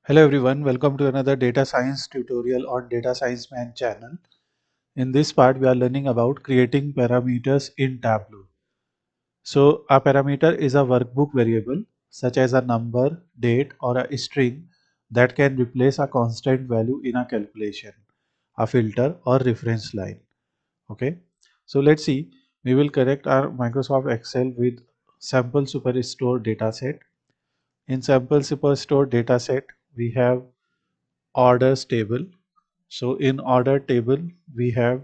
Hello everyone, welcome to another data science tutorial on Data Science Man channel. In this part, we are learning about creating parameters in Tableau. So a parameter is a workbook variable such as a number, date or a string that can replace a constant value in a calculation, a filter or reference line. Okay. So let's see, we will connect our Microsoft Excel with sample Superstore dataset. In sample Superstore dataset, we have orders table. So in order table, we have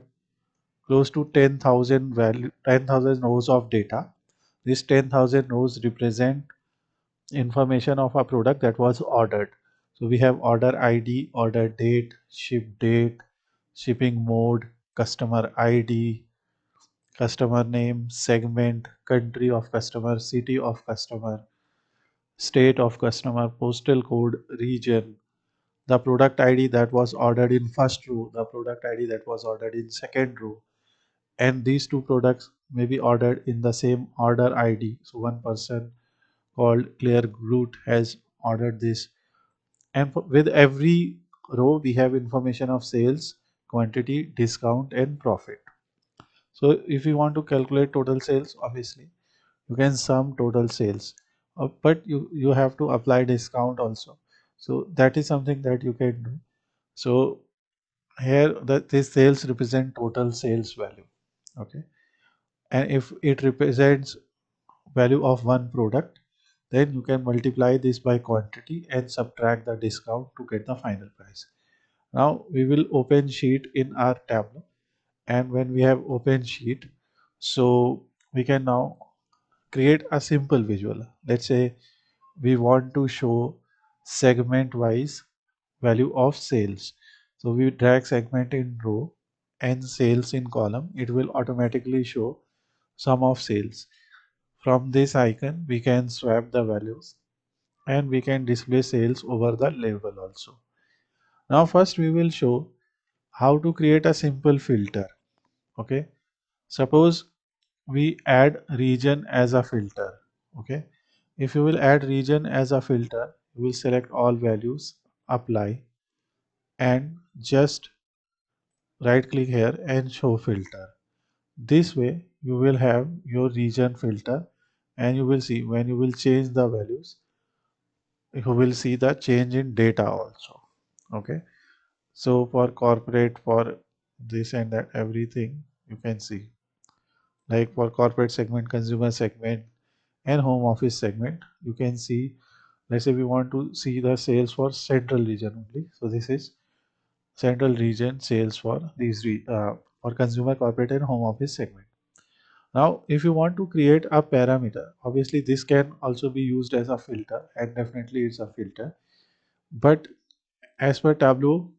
close to 10,000 rows of data. These 10,000 rows represent information of a product that was ordered. So we have order ID, order date, shipping mode, customer ID, customer name, segment, country of customer, city of customer, state of customer, postal code, region, the product ID that was ordered in first row, the product ID that was ordered in second row, and these two products may be ordered in the same order ID. So one person called Claire Groot has ordered this, and with every row we have information of sales, quantity, discount, and profit. So if you want to calculate total sales, obviously you can sum total sales, but you have to apply discount also. So that is something that you can do. So here this sales represent total sales value. Okay, and if it represents value of one product, then you can multiply this by quantity and subtract the discount to get the final price. Now we will open sheet in our Tableau, and when we have open sheet, so we can now create a simple visual. Let's say we want to show segment wise value of sales. So we drag segment in row and sales in column. It will automatically show sum of sales. From this icon, we can swap the values and we can display sales over the label also. Now first we will show how to create a simple filter. Okay. Suppose we add region as a filter. Okay. If you will add region as a filter, you will select all values, apply, and just right click here and show filter. This way you will have your region filter, and you will see when you will change the values, you will see the change in data also. Okay, so for corporate, for this and that, everything you can see, like for corporate segment, consumer segment, and home office segment, you can see, let's say we want to see the sales for central region only. So this is central region sales for for consumer, corporate, and home office segment. Now, if you want to create a parameter, obviously this can also be used as a filter, and definitely it's a filter. But as per Tableau,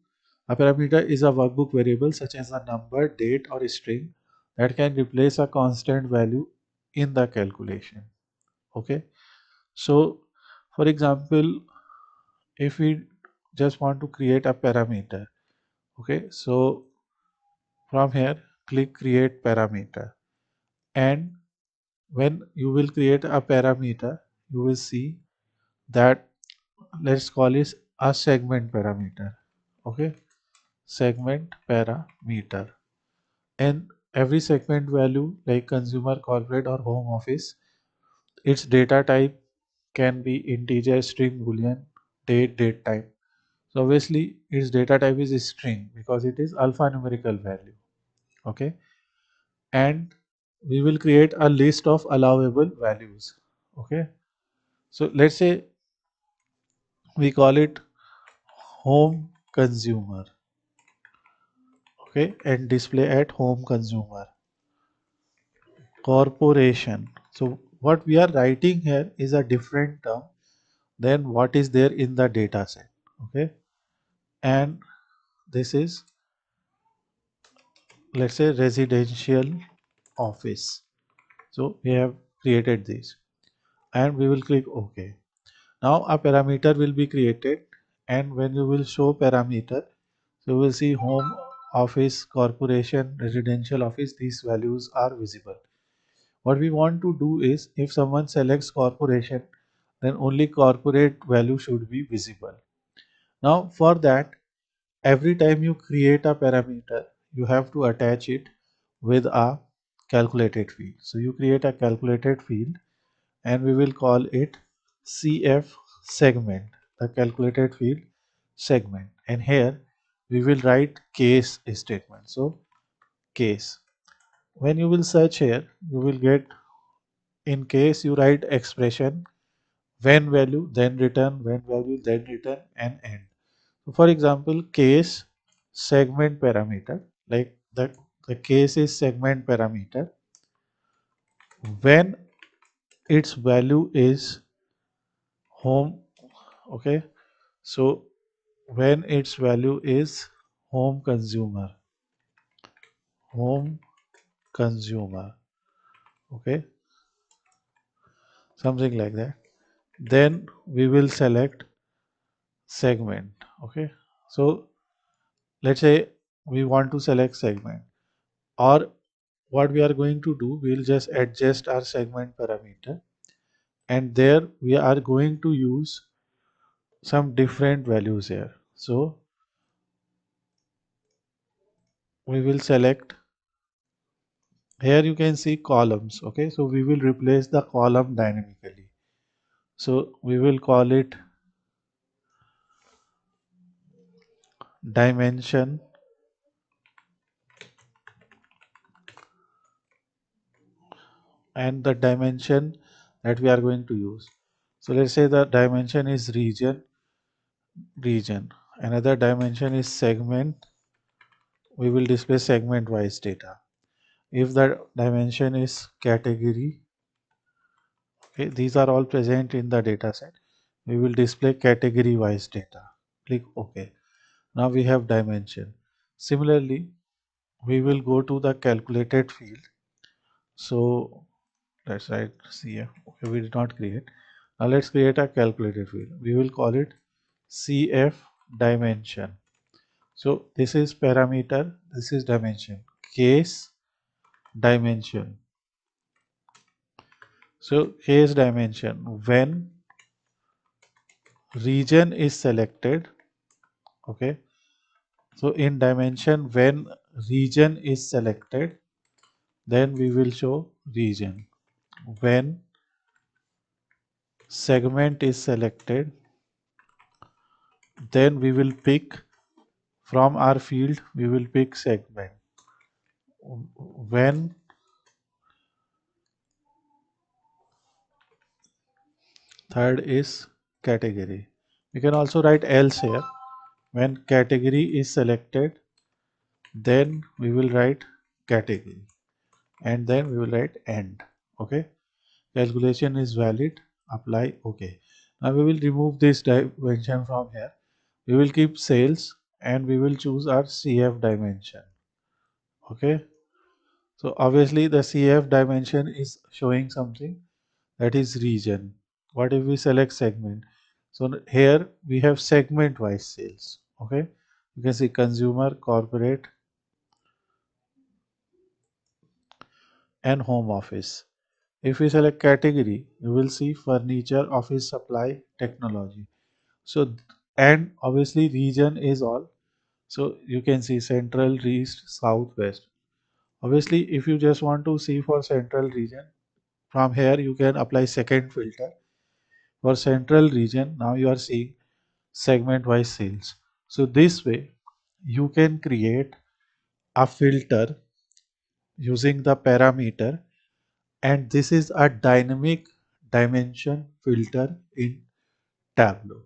a parameter is a workbook variable such as a number, date, or string that can replace a constant value in the calculation. Okay. So, for example, if we just want to create a parameter, okay, so from here, click create parameter, and when you will create a parameter, you will see that, let's call it a segment parameter. Okay, segment parameter, and every segment value like consumer, corporate, or home office, its data type can be integer, string, boolean, date type. So obviously its data type is string because it is alphanumerical value. Okay, and we will create a list of allowable values. Okay, so let's say we call it home consumer. Okay, and display at home consumer. Corporation. So what we are writing here is a different term than what is there in the data set. Okay, and this is, let's say, residential office. So we have created this, and we will click OK. Now a parameter will be created, and when you will show parameter, so you will see home office, corporation, residential office, these values are visible. What we want to do is, if someone selects corporation, then only corporate value should be visible. Now for that, every time you create a parameter, you have to attach it with a calculated field. So you create a calculated field and we will call it CF segment, the calculated field segment. And here we will write case statement. So case. When you will search here, you will get, in case you write expression, when value, then return, when value, then return, and end. So for example, case segment parameter, like the case is segment parameter when its value is home. Okay, so when its value is home consumer, home consumer, okay, something like that, then we will select segment. Okay, so let's say we want to select segment, or what we are going to do, we'll just adjust our segment parameter, and there we are going to use some different values here. So we will select, here you can see columns. Okay, so we will replace the column dynamically. So we will call it dimension, and the dimension that we are going to use. So let's say the dimension is region. Another dimension is segment. We will display segment wise data. If the dimension is category, okay, these are all present in the data set. We will display category wise data. Click OK. Now we have dimension. Similarly, we will go to the calculated field. So let's write CF. Okay, we did not create. Now let's create a calculated field. We will call it CF dimension. So this is parameter, this is dimension. Case dimension. So case dimension, when region is selected, okay. So in dimension, when region is selected, then we will show region. When segment is selected, then we will pick from our field, we will pick segment. When third is category. We can also write else here. When category is selected, then we will write category, and then we will write end. Okay, calculation is valid, apply. Okay, now we will remove this dimension from here. We will keep sales and we will choose our CF dimension. Okay, so obviously the CF dimension is showing something, that is region. What if we select segment? So here we have segment wise sales. Okay, you can see consumer, corporate, and home office. If we select category, you will see furniture, office supply, technology. So, and obviously region is all. So you can see central, east, south, west. Obviously, if you just want to see for central region, from here you can apply second filter. For central region, now you are seeing segment wise sales. So this way you can create a filter using the parameter, and this is a dynamic dimension filter in Tableau.